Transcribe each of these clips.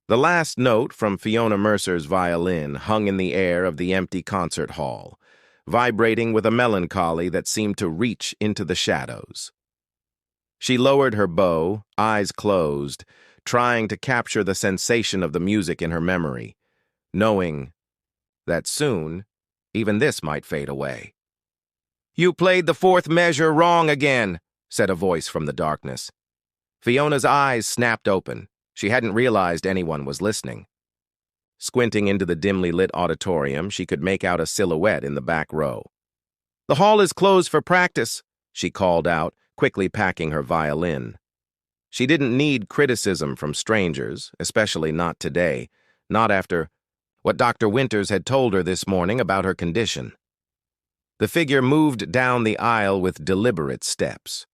The last note from Fiona Mercer's violin hung in the air of the empty concert hall, vibrating with a melancholy that seemed to reach into the shadows. She lowered her bow, eyes closed, trying to capture the sensation of the music in her memory, knowing that soon, even this might fade away. "You played the fourth measure wrong again," said a voice from the darkness. Fiona's eyes snapped open. She hadn't realized anyone was listening. Squinting into the dimly lit auditorium, she could make out a silhouette in the back row. "The hall is closed for practice," she called out, quickly packing her violin. She didn't need criticism from strangers, especially not today, not after what Dr. Winters had told her this morning about her condition. The figure moved down the aisle with deliberate steps.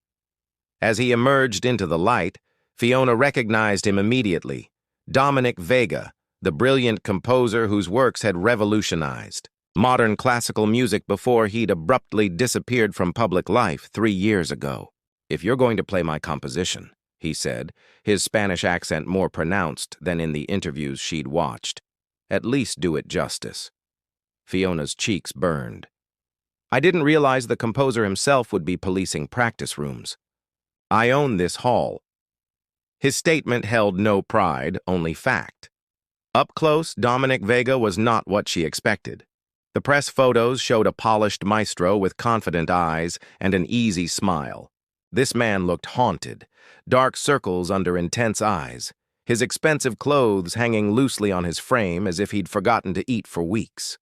As he emerged into the light, Fiona recognized him immediately. Dominic Vega, the brilliant composer whose works had revolutionized modern classical music before he'd abruptly disappeared from public life 3 years ago. "If you're going to play my composition," he said, his Spanish accent more pronounced than in the interviews she'd watched, "at least do it justice." Fiona's cheeks burned. "I didn't realize the composer himself would be policing practice rooms. I own this hall." His statement held no pride, only fact. Up close, Dominic Vega was not what she expected. The press photos showed a polished maestro with confident eyes and an easy smile. This man looked haunted, dark circles under intense eyes, his expensive clothes hanging loosely on his frame as if he'd forgotten to eat for weeks.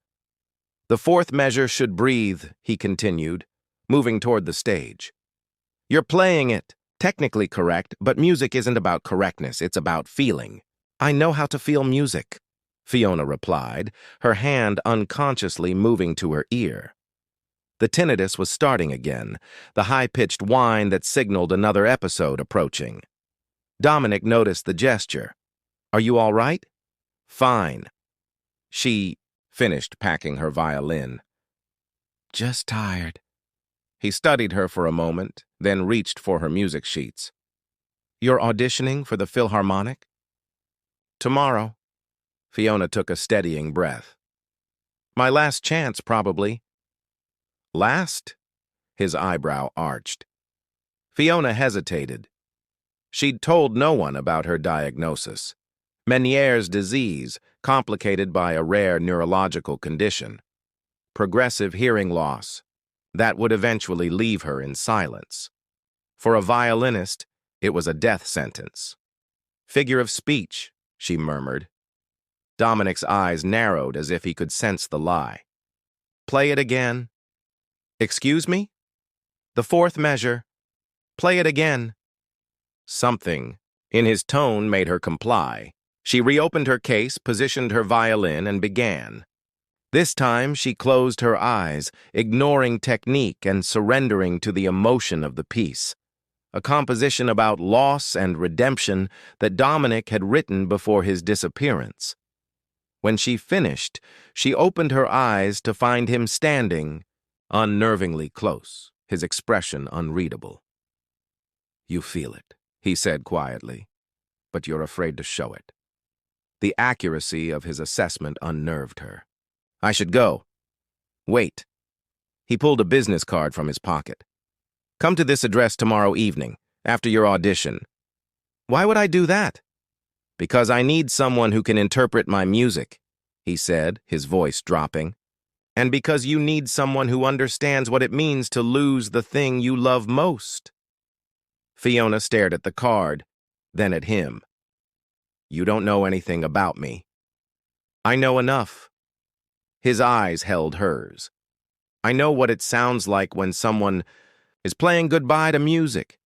"The fourth measure should breathe," he continued, moving toward the stage. "You're playing it. Technically correct, but music isn't about correctness, it's about feeling." "I know how to feel music," Fiona replied, her hand unconsciously moving to her ear. The tinnitus was starting again, the high-pitched whine that signaled another episode approaching. Dominic noticed the gesture. "Are you all right?" "Fine." She finished packing her violin. "Just tired." He studied her for a moment, then reached for her music sheets. "You're auditioning for the Philharmonic?" "Tomorrow." Fiona took a steadying breath. "My last chance, probably." "Last?" His eyebrow arched. Fiona hesitated. She'd told no one about her diagnosis. Meniere's disease, complicated by a rare neurological condition. Progressive hearing loss. That would eventually leave her in silence. For a violinist, it was a death sentence. "Figure of speech," she murmured. Dominic's eyes narrowed as if he could sense the lie. "Play it again." "Excuse me?" "The fourth measure. Play it again." Something in his tone made her comply. She reopened her case, positioned her violin, and began. This time she closed her eyes, ignoring technique and surrendering to the emotion of the piece. A composition about loss and redemption that Dominic had written before his disappearance. When she finished, she opened her eyes to find him standing, unnervingly close, his expression unreadable. "You feel it," he said quietly, "but you're afraid to show it." The accuracy of his assessment unnerved her. "I should go." "Wait." He pulled a business card from his pocket. "Come to this address tomorrow evening, after your audition." "Why would I do that?" "Because I need someone who can interpret my music," he said, his voice dropping. "And because you need someone who understands what it means to lose the thing you love most." Fiona stared at the card, then at him. "You don't know anything about me." "I know enough." His eyes held hers. "I know what it sounds like when someone is playing goodbye to music."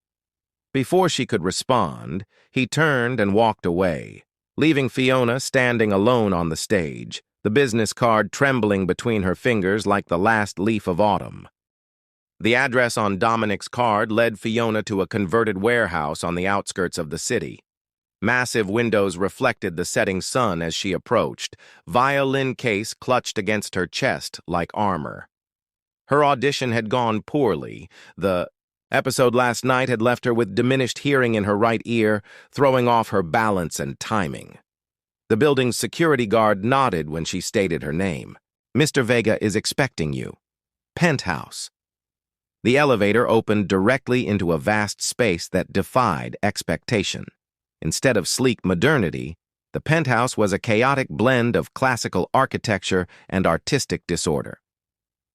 Before she could respond, he turned and walked away, leaving Fiona standing alone on the stage, the business card trembling between her fingers like the last leaf of autumn. The address on Dominic's card led Fiona to a converted warehouse on the outskirts of the city. Massive windows reflected the setting sun as she approached, violin case clutched against her chest like armor. Her audition had gone poorly. The episode last night had left her with diminished hearing in her right ear, throwing off her balance and timing. The building's security guard nodded when she stated her name. "Mr. Vega is expecting you. Penthouse." The elevator opened directly into a vast space that defied expectation. Instead of sleek modernity, the penthouse was a chaotic blend of classical architecture and artistic disorder.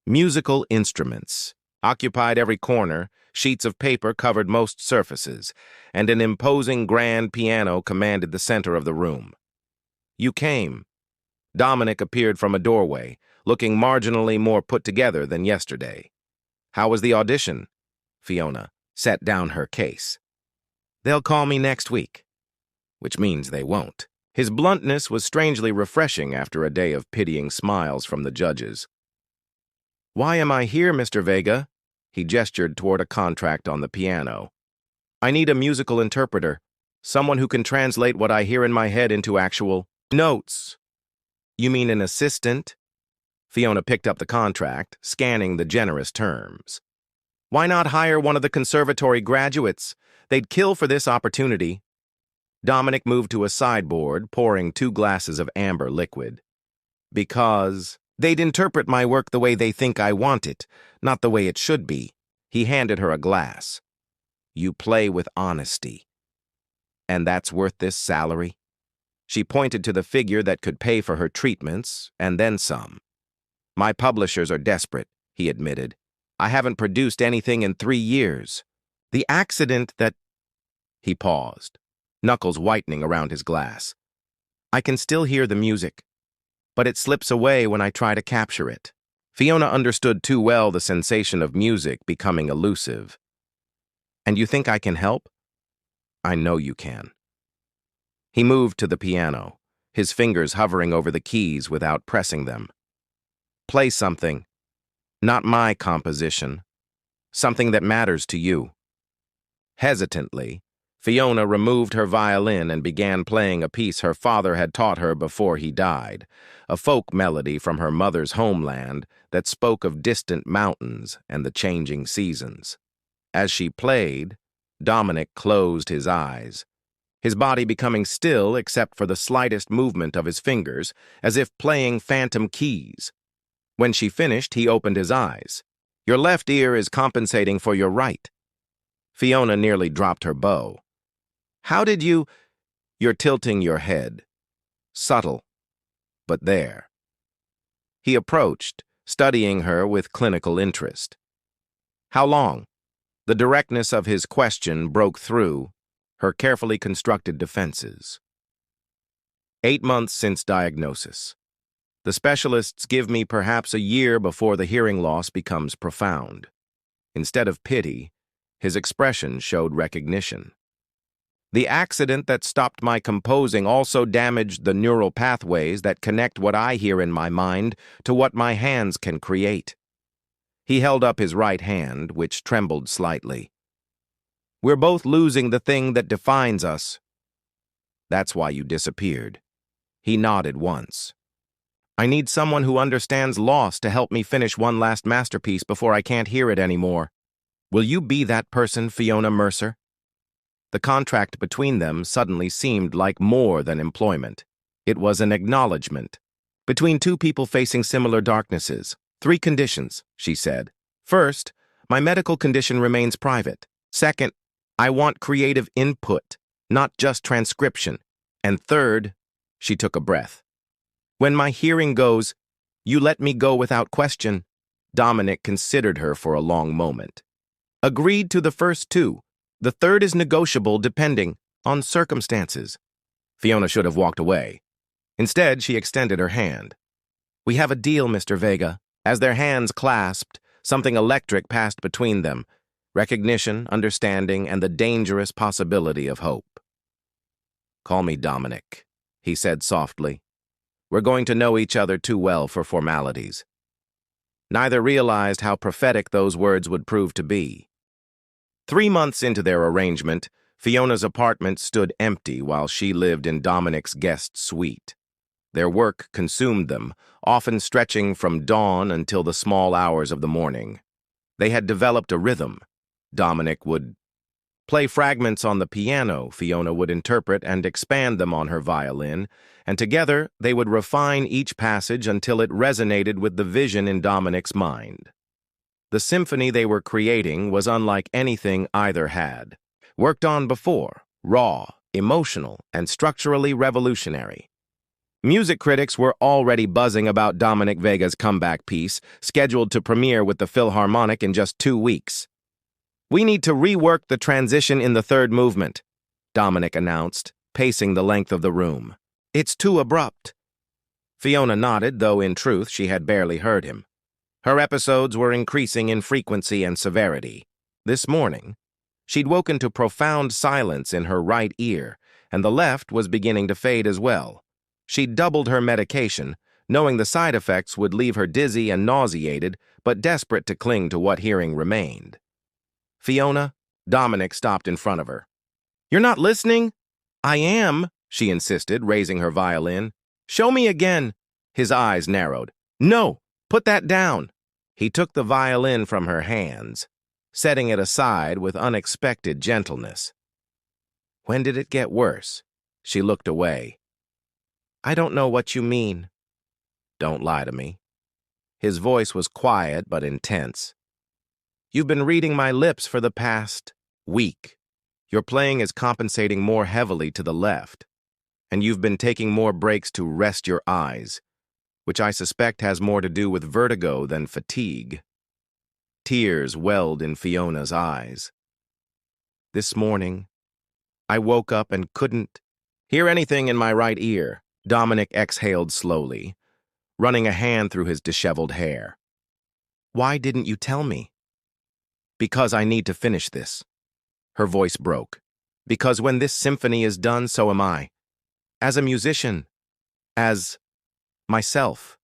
Musical instruments occupied every corner, sheets of paper covered most surfaces, and an imposing grand piano commanded the center of the room. "You came." Dominic appeared from a doorway, looking marginally more put together than yesterday. "How was the audition?" Fiona set down her case. "They'll call me next week." Which means they won't. His bluntness was strangely refreshing after a day of pitying smiles from the judges. "Why am I here, Mr. Vega?" He gestured toward a contract on the piano. "I need a musical interpreter, someone who can translate what I hear in my head into actual notes." "You mean an assistant?" Fiona picked up the contract, scanning the generous terms. "Why not hire one of the conservatory graduates? They'd kill for this opportunity." Dominic moved to a sideboard, pouring 2 glasses of amber liquid. "Because they'd interpret my work the way they think I want it, not the way it should be." He handed her a glass. "You play with honesty. And that's worth this salary?" She pointed to the figure that could pay for her treatments, and then some. "My publishers are desperate," he admitted. "I haven't produced anything in 3 years. The accident that—" He paused, knuckles whitening around his glass. "I can still hear the music, but it slips away when I try to capture it." Fiona understood too well the sensation of music becoming elusive. "And you think I can help?" "I know you can." He moved to the piano, his fingers hovering over the keys without pressing them. "Play something. Not my composition. Something that matters to you." Hesitantly, Fiona removed her violin and began playing a piece her father had taught her before he died, a folk melody from her mother's homeland that spoke of distant mountains and the changing seasons. As she played, Dominic closed his eyes, his body becoming still except for the slightest movement of his fingers, as if playing phantom keys. When she finished, he opened his eyes. "Your left ear is compensating for your right." Fiona nearly dropped her bow. "How did you—" "You're tilting your head. Subtle, but there." He approached, studying her with clinical interest. "How long?" The directness of his question broke through her carefully constructed defenses. 8 months since diagnosis. The specialists give me perhaps a year before the hearing loss becomes profound. Instead of pity, his expression showed recognition. "The accident that stopped my composing also damaged the neural pathways that connect what I hear in my mind to what my hands can create." He held up his right hand, which trembled slightly. "We're both losing the thing that defines us." "That's why you disappeared." He nodded once. "I need someone who understands loss to help me finish one last masterpiece before I can't hear it anymore. Will you be that person, Fiona Mercer?" The contract between them suddenly seemed like more than employment. It was an acknowledgement. "Between 2 people facing similar darknesses. 3 conditions," she said. "First, my medical condition remains private. Second, I want creative input, not just transcription. And third," she took a breath, "when my hearing goes, you let me go without question." Dominic considered her for a long moment. "Agreed to the first 2. The third is negotiable depending on circumstances." Fiona should have walked away. Instead, she extended her hand. "We have a deal, Mr. Vega." As their hands clasped, something electric passed between them, recognition, understanding, and the dangerous possibility of hope. "Call me Dominic," he said softly. "We're going to know each other too well for formalities." Neither realized how prophetic those words would prove to be. 3 months into their arrangement, Fiona's apartment stood empty while she lived in Dominic's guest suite. Their work consumed them, often stretching from dawn until the small hours of the morning. They had developed a rhythm. Dominic would Play fragments on the piano, Fiona would interpret and expand them on her violin, and together they would refine each passage until it resonated with the vision in Dominic's mind. The symphony they were creating was unlike anything either had worked on before, raw, emotional, and structurally revolutionary. Music critics were already buzzing about Dominic Vega's comeback piece, scheduled to premiere with the Philharmonic in just 2 weeks. "We need to rework the transition in the third movement," Dominic announced, pacing the length of the room. "It's too abrupt." Fiona nodded, though in truth she had barely heard him. Her episodes were increasing in frequency and severity. This morning, she'd woken to profound silence in her right ear, and the left was beginning to fade as well. She'd doubled her medication, knowing the side effects would leave her dizzy and nauseated, but desperate to cling to what hearing remained. "Fiona," Dominic stopped in front of her. "You're not listening?" "I am," she insisted, raising her violin. "Show me again." His eyes narrowed. "No, put that down." He took the violin from her hands, setting it aside with unexpected gentleness. "When did it get worse?" She looked away. "I don't know what you mean." "Don't lie to me." His voice was quiet but intense. "You've been reading my lips for the past week. Your playing is compensating more heavily to the left, and you've been taking more breaks to rest your eyes, which I suspect has more to do with vertigo than fatigue." Tears welled in Fiona's eyes. "This morning, I woke up and couldn't hear anything in my right ear." Dominic exhaled slowly, running a hand through his disheveled hair. "Why didn't you tell me?" "Because I need to finish this." Her voice broke. "Because when this symphony is done, so am I. As a musician. As myself."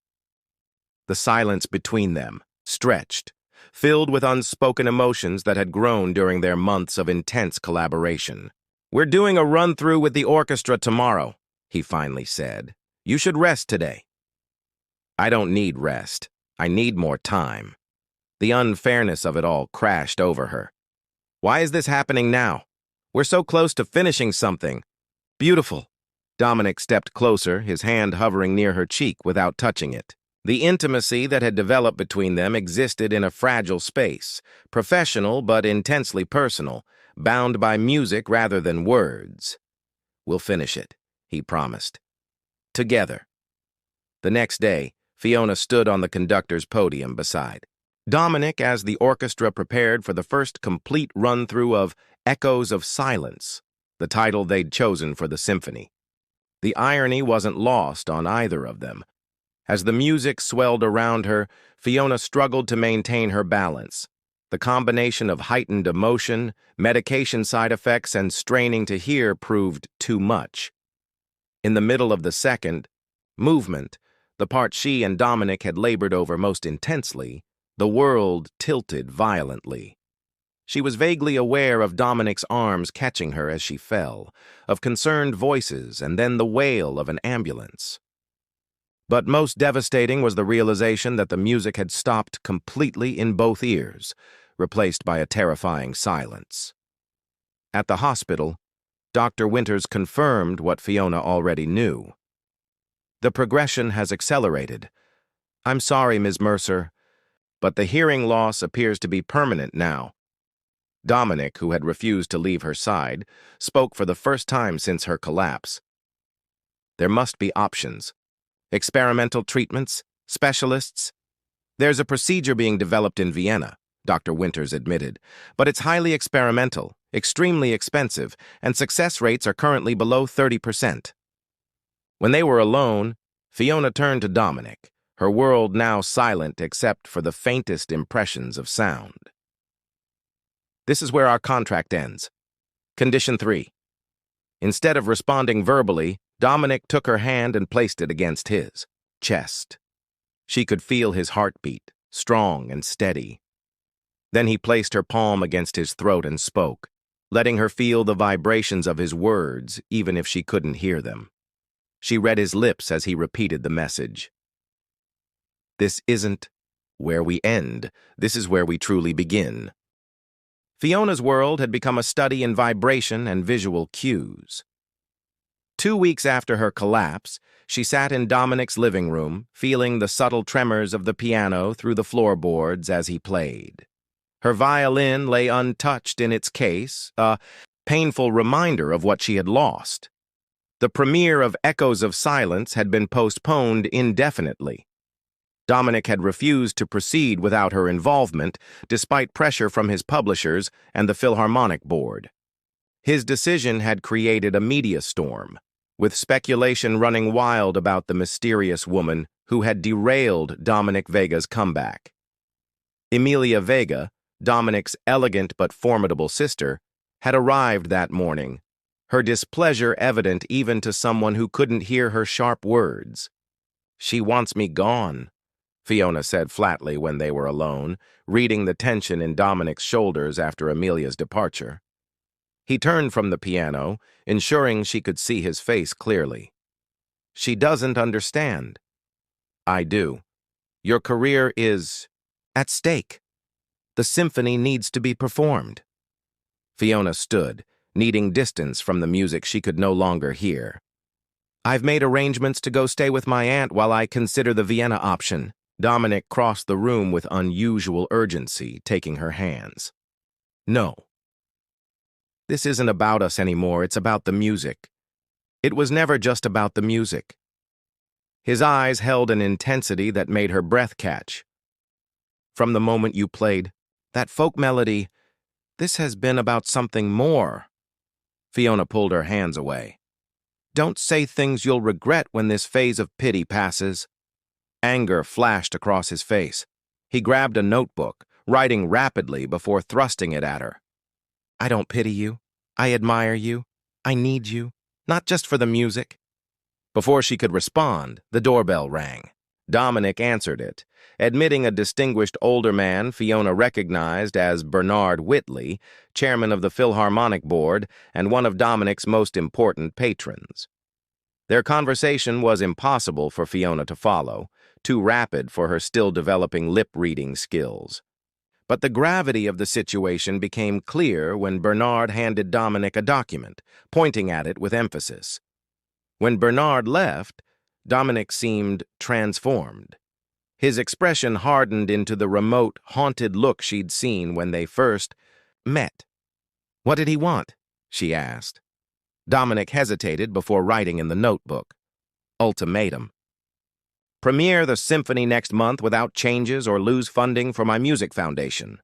The silence between them stretched, filled with unspoken emotions that had grown during their months of intense collaboration. "We're doing a run-through with the orchestra tomorrow," he finally said. "You should rest today." "I don't need rest. I need more time." The unfairness of it all crashed over her. "Why is this happening now? We're so close to finishing something." "Beautiful." Dominic stepped closer, his hand hovering near her cheek without touching it. The intimacy that had developed between them existed in a fragile space, professional but intensely personal, bound by music rather than words. "We'll finish it," he promised. "Together." The next day, Fiona stood on the conductor's podium beside Dominic as the orchestra prepared for the first complete run-through of Echoes of Silence, the title they'd chosen for the symphony. The irony wasn't lost on either of them. As the music swelled around her, Fiona struggled to maintain her balance. The combination of heightened emotion, medication side effects, and straining to hear proved too much. In the middle of the second movement, the part she and Dominic had labored over most intensely, the world tilted violently. She was vaguely aware of Dominic's arms catching her as she fell, of concerned voices, and then the wail of an ambulance. But most devastating was the realization that the music had stopped completely in both ears, replaced by a terrifying silence. At the hospital, Dr. Winters confirmed what Fiona already knew. "The progression has accelerated. I'm sorry, Ms. Mercer, but the hearing loss appears to be permanent now." Dominic, who had refused to leave her side, spoke for the first time since her collapse. "There must be options. Experimental treatments, specialists." "There's a procedure being developed in Vienna," Dr. Winters admitted, "but it's highly experimental, extremely expensive, and success rates are currently below 30%. When they were alone, Fiona turned to Dominic, her world now silent except for the faintest impressions of sound. "This is where our contract ends. Condition 3. Instead of responding verbally, Dominic took her hand and placed it against his chest. She could feel his heartbeat, strong and steady. Then he placed her palm against his throat and spoke, letting her feel the vibrations of his words, even if she couldn't hear them. She read his lips as he repeated the message. "This isn't where we end. This is where we truly begin." Fiona's world had become a study in vibration and visual cues. 2 weeks after her collapse, she sat in Dominic's living room, feeling the subtle tremors of the piano through the floorboards as he played. Her violin lay untouched in its case, a painful reminder of what she had lost. The premiere of Echoes of Silence had been postponed indefinitely. Dominic had refused to proceed without her involvement, despite pressure from his publishers and the Philharmonic Board. His decision had created a media storm, with speculation running wild about the mysterious woman who had derailed Dominic Vega's comeback. Emilia Vega, Dominic's elegant but formidable sister, had arrived that morning, her displeasure evident even to someone who couldn't hear her sharp words. "She wants me gone," Fiona said flatly when they were alone, reading the tension in Dominic's shoulders after Emilia's departure. He turned from the piano, ensuring she could see his face clearly. "She doesn't understand." "I do. Your career is at stake. The symphony needs to be performed." Fiona stood, needing distance from the music she could no longer hear. "I've made arrangements to go stay with my aunt while I consider the Vienna option." Dominic crossed the room with unusual urgency, taking her hands. "No. This isn't about us anymore, it's about the music. It was never just about the music." His eyes held an intensity that made her breath catch. "From the moment you played that folk melody, this has been about something more." Fiona pulled her hands away. "Don't say things you'll regret when this phase of pity passes." Anger flashed across his face. He grabbed a notebook, writing rapidly before thrusting it at her. "I don't pity you. I admire you. I need you, not just for the music." Before she could respond, the doorbell rang. Dominic answered it, admitting a distinguished older man Fiona recognized as Bernard Whitley, chairman of the Philharmonic Board and one of Dominic's most important patrons. Their conversation was impossible for Fiona to follow, too rapid for her still-developing lip-reading skills. But the gravity of the situation became clear when Bernard handed Dominic a document, pointing at it with emphasis. When Bernard left, Dominic seemed transformed. His expression hardened into the remote, haunted look she'd seen when they first met. "What did he want?" she asked. Dominic hesitated before writing in the notebook. "Ultimatum. Premiere the symphony next month without changes or lose funding for my music foundation."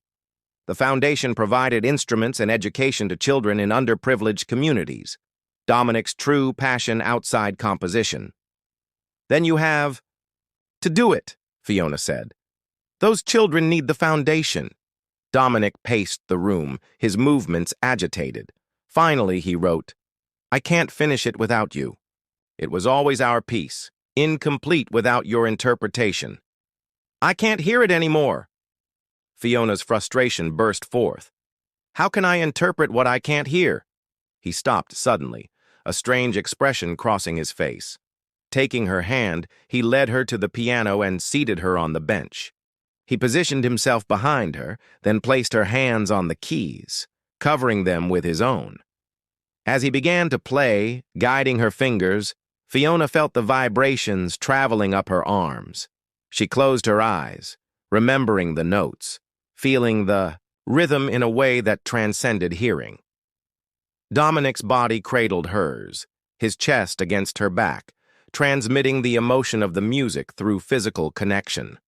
The foundation provided instruments and education to children in underprivileged communities. Dominic's true passion outside composition. "Then you have to do it," Fiona said. "Those children need the foundation." Dominic paced the room, his movements agitated. Finally, he wrote, "I can't finish it without you. It was always our piece, incomplete without your interpretation." "I can't hear it anymore." Fiona's frustration burst forth. "How can I interpret what I can't hear?" He stopped suddenly, a strange expression crossing his face. Taking her hand, he led her to the piano and seated her on the bench. He positioned himself behind her, then placed her hands on the keys, covering them with his own. As he began to play, guiding her fingers, Fiona felt the vibrations traveling up her arms. She closed her eyes, remembering the notes, feeling the rhythm in a way that transcended hearing. Dominic's body cradled hers, his chest against her back, transmitting the emotion of the music through physical connection.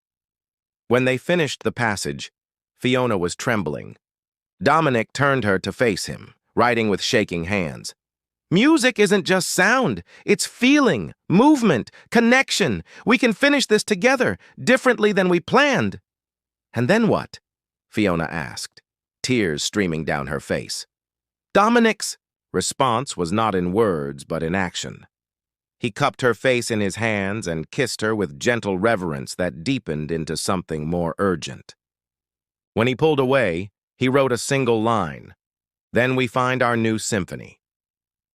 When they finished the passage, Fiona was trembling. Dominic turned her to face him, writing with shaking hands. "Music isn't just sound, it's feeling, movement, connection. We can finish this together, differently than we planned." "And then what?" Fiona asked, tears streaming down her face. Dominic's response was not in words, but in action. He cupped her face in his hands and kissed her with gentle reverence that deepened into something more urgent. When he pulled away, he wrote a single line, "Then we find our new symphony."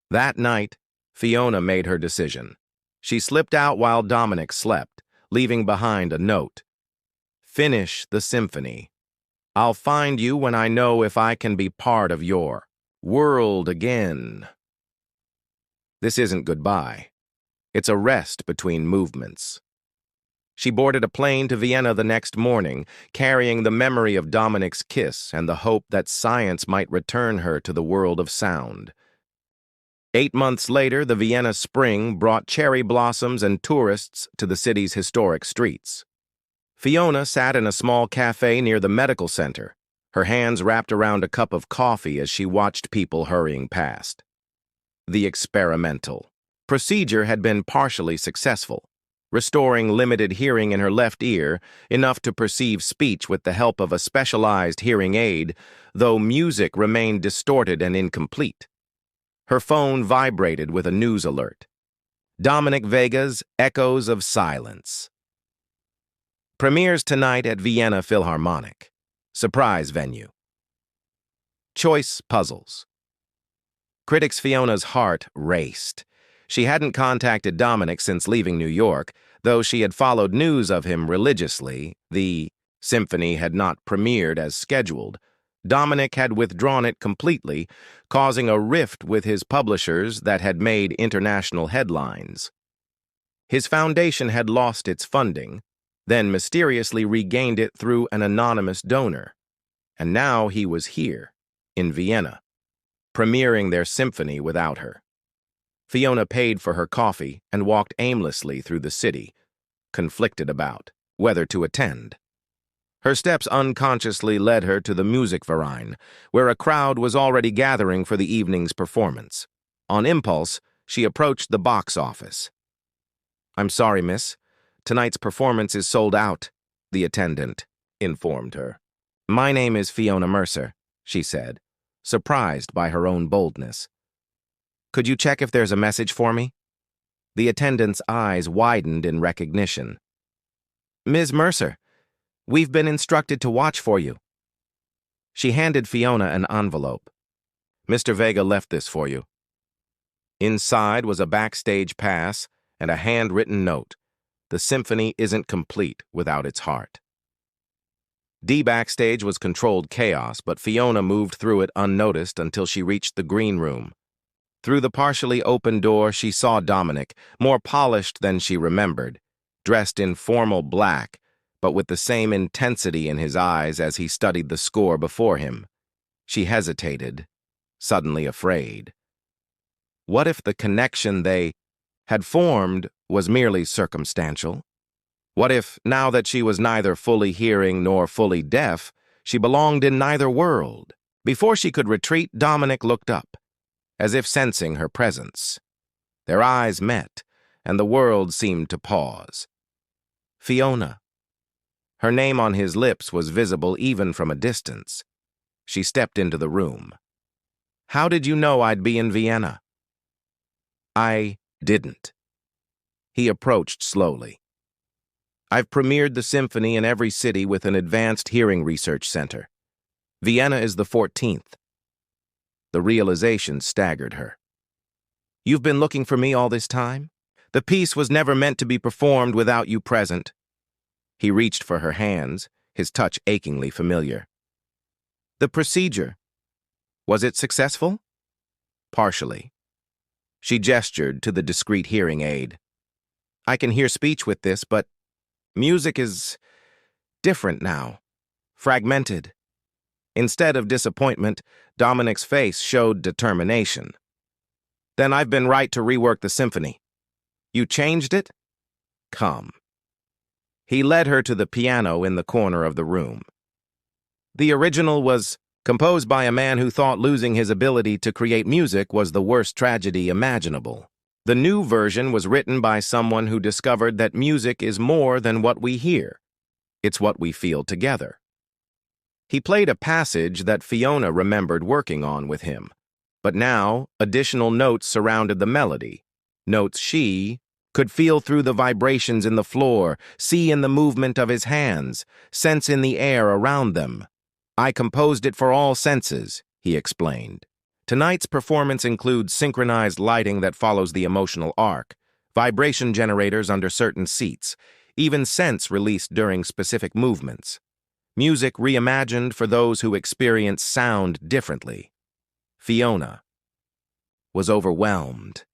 That night, Fiona made her decision. She slipped out while Dominic slept, leaving behind a note. "Finish the symphony. I'll find you when I know if I can be part of your world again. This isn't goodbye. It's a rest between movements. She boarded a plane to Vienna the next morning, carrying the memory of Dominic's kiss and the hope that science might return her to the world of sound. 8 months later, the Vienna spring brought cherry blossoms and tourists to the city's historic streets. Fiona sat in a small cafe near the medical center, her hands wrapped around a cup of coffee as she watched people hurrying past. The experimental procedure had been partially successful, restoring limited hearing in her left ear, enough to perceive speech with the help of a specialized hearing aid, though music remained distorted and incomplete. Her phone vibrated with a news alert. Dominic Vega's Echoes of Silence. Premieres tonight at Vienna Philharmonic. Surprise venue. Choice puzzles. Critics' Fiona's heart raced. She hadn't contacted Dominic since leaving New York, though she had followed news of him religiously. The symphony had not premiered as scheduled. Dominic had withdrawn it completely, causing a rift with his publishers that had made international headlines. His foundation had lost its funding, then mysteriously regained it through an anonymous donor. And now he was here, in Vienna, premiering their symphony without her. Fiona paid for her coffee and walked aimlessly through the city, conflicted about whether to attend. Her steps unconsciously led her to the Musikverein, where a crowd was already gathering for the evening's performance. On impulse, she approached the box office. "I'm sorry, miss. Tonight's performance is sold out," the attendant informed her. "My name is Fiona Mercer," she said, surprised by her own boldness. "Could you check if there's a message for me?" The attendant's eyes widened in recognition. "Ms. Mercer, we've been instructed to watch for you." She handed Fiona an envelope. "Mr. Vega left this for you." Inside was a backstage pass and a handwritten note. The symphony isn't complete without its heart. Backstage was controlled chaos, but Fiona moved through it unnoticed until she reached the green room. Through the partially open door, she saw Dominic, more polished than she remembered, dressed in formal black, but with the same intensity in his eyes as he studied the score before him. She hesitated, suddenly afraid. What if the connection they had formed was merely circumstantial? What if, now that she was neither fully hearing nor fully deaf, she belonged in neither world? Before she could retreat, Dominic looked up, as if sensing her presence. Their eyes met, and the world seemed to pause. Fiona. Her name on his lips was visible even from a distance. She stepped into the room. "How did you know I'd be in Vienna?" "I didn't." He approached slowly. "I've premiered the symphony in every city with an advanced hearing research center. Vienna is the 14th. The realization staggered her. "You've been looking for me all this time? The piece was never meant to be performed without you present." He reached for her hands, his touch achingly familiar. "The procedure, was it successful?" "Partially." She gestured to the discreet hearing aid. "I can hear speech with this, but music is different now, fragmented." Instead of disappointment, Dominic's face showed determination. "Then I've been right to rework the symphony. You changed it? Come." He led her to the piano in the corner of the room. The original was composed by a man who thought losing his ability to create music was the worst tragedy imaginable. The new version was written by someone who discovered that music is more than what we hear. It's what we feel together. He played a passage that Fiona remembered working on with him, but now additional notes surrounded the melody, notes she could feel through the vibrations in the floor, see in the movement of his hands, sense in the air around them. "I composed it for all senses," he explained. "Tonight's performance includes synchronized lighting that follows the emotional arc, vibration generators under certain seats, even scents released during specific movements. Music reimagined for those who experience sound differently. Fiona was overwhelmed.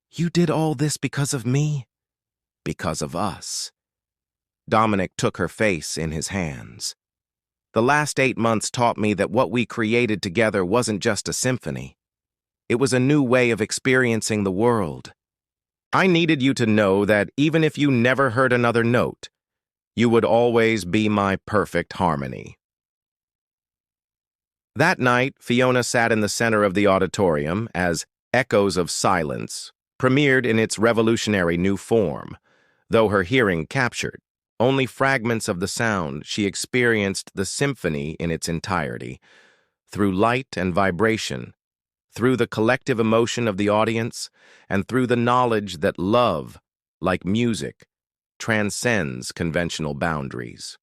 "You did all this because of me?" "Because of us." Dominic took her face in his hands. "The last 8 months taught me that what we created together wasn't just a symphony. It was a new way of experiencing the world. I needed you to know that even if you never heard another note, you would always be my perfect harmony." That night, Fiona sat in the center of the auditorium as Echoes of Silence premiered in its revolutionary new form. Though her hearing captured only fragments of the sound, she experienced the symphony in its entirety, through light and vibration, through the collective emotion of the audience, and through the knowledge that love, like music, transcends conventional boundaries.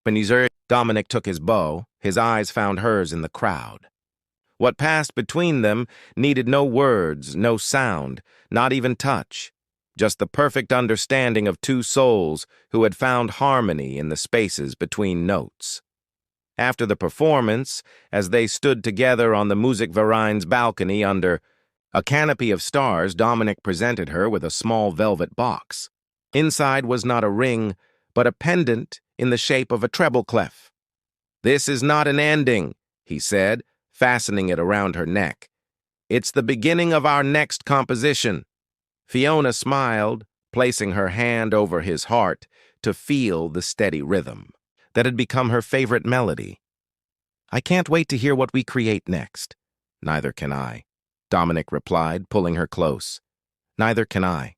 Ebenezer, Dominic took his bow. His eyes found hers in the crowd. What passed between them needed no words, no sound, not even touch. Just the perfect understanding of two souls who had found harmony in the spaces between notes. After the performance, as they stood together on the Musikverein's balcony under a canopy of stars, Dominic presented her with a small velvet box. Inside was not a ring, but a pendant in the shape of a treble clef. "This is not an ending," he said, fastening it around her neck. "It's the beginning of our next composition." Fiona smiled, placing her hand over his heart to feel the steady rhythm that had become her favorite melody. "I can't wait to hear what we create next." "Neither can I," Dominic replied, pulling her close. "Neither can I."